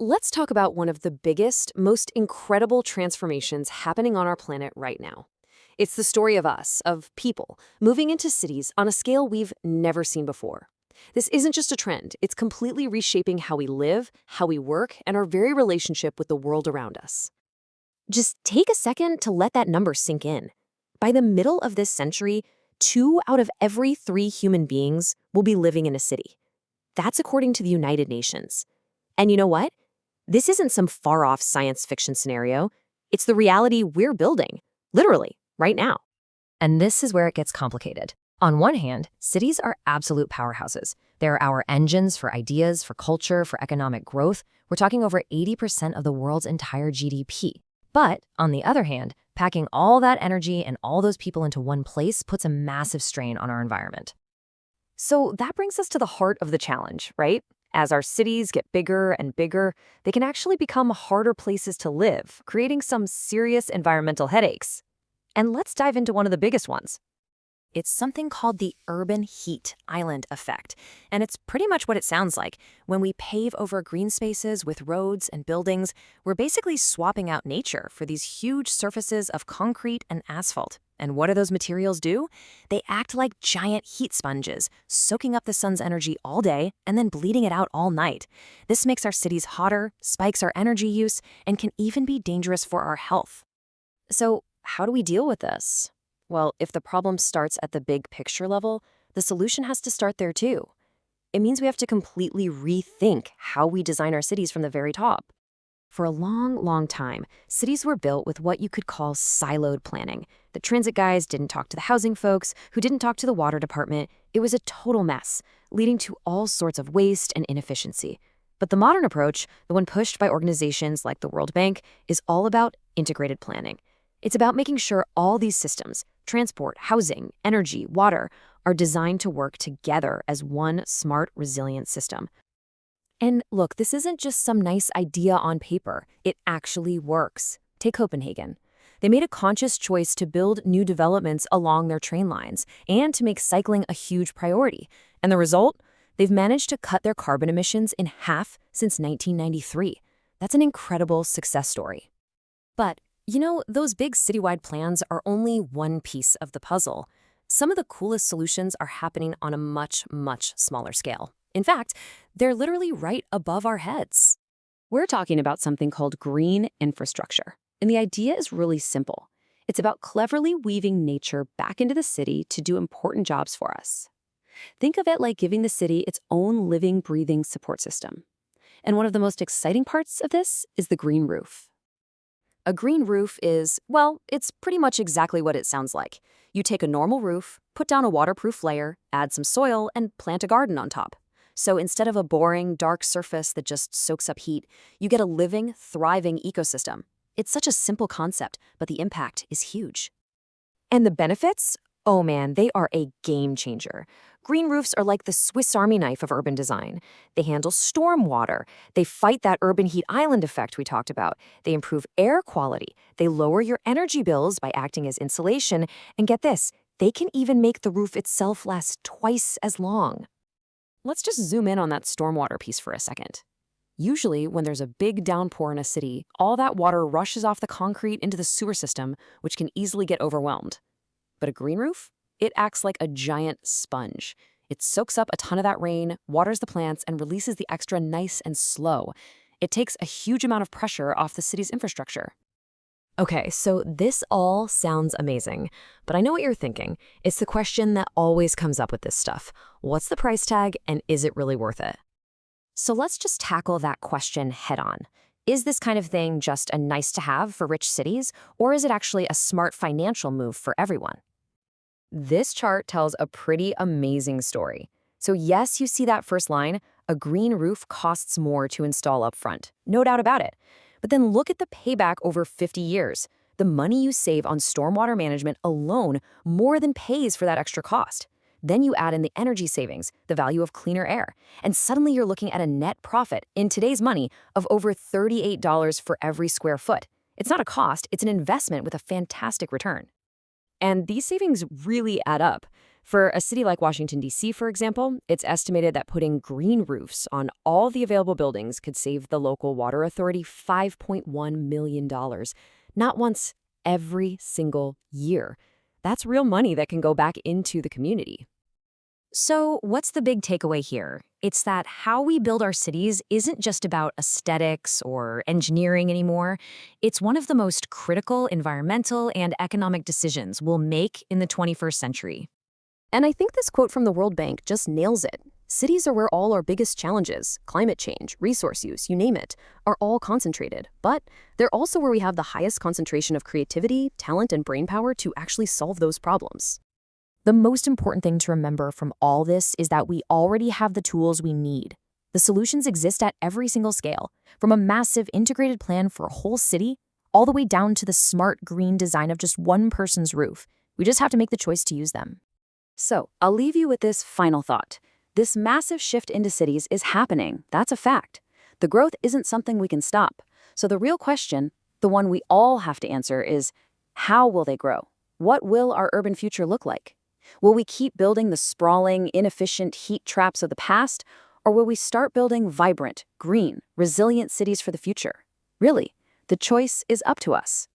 Let's talk about one of the biggest, most incredible transformations happening on our planet right now. It's the story of us, of people, moving into cities on a scale we've never seen before. This isn't just a trend, it's completely reshaping how we live, how we work, and our very relationship with the world around us. Just take a second to let that number sink in. By the middle of this century, 2 out of every 3 human beings will be living in a city. That's according to the United Nations. And you know what? This isn't some far-off science fiction scenario. It's the reality we're building, literally, right now. And this is where it gets complicated. On one hand, cities are absolute powerhouses. They're our engines for ideas, for culture, for economic growth. We're talking over 80% of the world's entire GDP. But, on the other hand, packing all that energy and all those people into one place puts a massive strain on our environment. So that brings us to the heart of the challenge, right? As our cities get bigger and bigger, they can actually become harder places to live, creating some serious environmental headaches. And let's dive into one of the biggest ones. It's something called the urban heat island effect, and it's pretty much what it sounds like. When we pave over green spaces with roads and buildings, we're basically swapping out nature for these huge surfaces of concrete and asphalt. And what do those materials do? They act like giant heat sponges, soaking up the sun's energy all day and then bleeding it out all night. This makes our cities hotter, spikes our energy use, and can even be dangerous for our health. So, how do we deal with this? Well, if the problem starts at the big picture level, the solution has to start there too. It means we have to completely rethink how we design our cities from the very top. For a long, long time, cities were built with what you could call siloed planning. The transit guys didn't talk to the housing folks, who didn't talk to the water department. It was a total mess, leading to all sorts of waste and inefficiency. But the modern approach, the one pushed by organizations like the World Bank, is all about integrated planning. It's about making sure all these systems, transport, housing, energy, water, are designed to work together as one smart, resilient system. And look, this isn't just some nice idea on paper. It actually works. Take Copenhagen. They made a conscious choice to build new developments along their train lines and to make cycling a huge priority. And the result? They've managed to cut their carbon emissions in half since 1993. That's an incredible success story. But those big citywide plans are only one piece of the puzzle. Some of the coolest solutions are happening on a much, much smaller scale. In fact, they're literally right above our heads. We're talking about something called green infrastructure. And the idea is really simple. It's about cleverly weaving nature back into the city to do important jobs for us. Think of it like giving the city its own living, breathing support system. And one of the most exciting parts of this is the green roof. A green roof is, well, it's pretty much exactly what it sounds like. You take a normal roof, put down a waterproof layer, add some soil, and plant a garden on top. So instead of a boring, dark surface that just soaks up heat, you get a living, thriving ecosystem. It's such a simple concept, but the impact is huge. And the benefits? Oh man, they are a game changer. Green roofs are like the Swiss Army knife of urban design. They handle storm water. They fight that urban heat island effect we talked about. They improve air quality. They lower your energy bills by acting as insulation. And get this, they can even make the roof itself last twice as long. Let's just zoom in on that stormwater piece for a second. Usually, when there's a big downpour in a city, all that water rushes off the concrete into the sewer system, which can easily get overwhelmed. But a green roof? It acts like a giant sponge. It soaks up a ton of that rain, waters the plants, and releases the extra nice and slow. It takes a huge amount of pressure off the city's infrastructure. Okay, so this all sounds amazing, but I know what you're thinking. It's the question that always comes up with this stuff. What's the price tag, and is it really worth it? So let's just tackle that question head on. Is this kind of thing just a nice to have for rich cities, or is it actually a smart financial move for everyone? This chart tells a pretty amazing story. So yes, you see that first line, a green roof costs more to install up front. No doubt about it. But then look at the payback over 50 years. The money you save on stormwater management alone more than pays for that extra cost. Then you add in the energy savings, the value of cleaner air, and suddenly you're looking at a net profit in today's money of over $38 for every square foot. It's not a cost, it's an investment with a fantastic return. And these savings really add up. For a city like Washington, D.C., for example, it's estimated that putting green roofs on all the available buildings could save the local water authority $5.1 million. Not once, every single year. That's real money that can go back into the community. So, what's the big takeaway here? It's that how we build our cities isn't just about aesthetics or engineering anymore. It's one of the most critical environmental and economic decisions we'll make in the 21st century. And I think this quote from the World Bank just nails it. Cities are where all our biggest challenges, climate change, resource use, you name it, are all concentrated. But they're also where we have the highest concentration of creativity, talent, and brainpower to actually solve those problems. The most important thing to remember from all this is that we already have the tools we need. The solutions exist at every single scale, from a massive integrated plan for a whole city, all the way down to the smart green design of just one person's roof. We just have to make the choice to use them. So, I'll leave you with this final thought. This massive shift into cities is happening. That's a fact. The growth isn't something we can stop. So the real question, the one we all have to answer, is how will they grow? What will our urban future look like? Will we keep building the sprawling, inefficient heat traps of the past, or will we start building vibrant, green, resilient cities for the future? Really, the choice is up to us.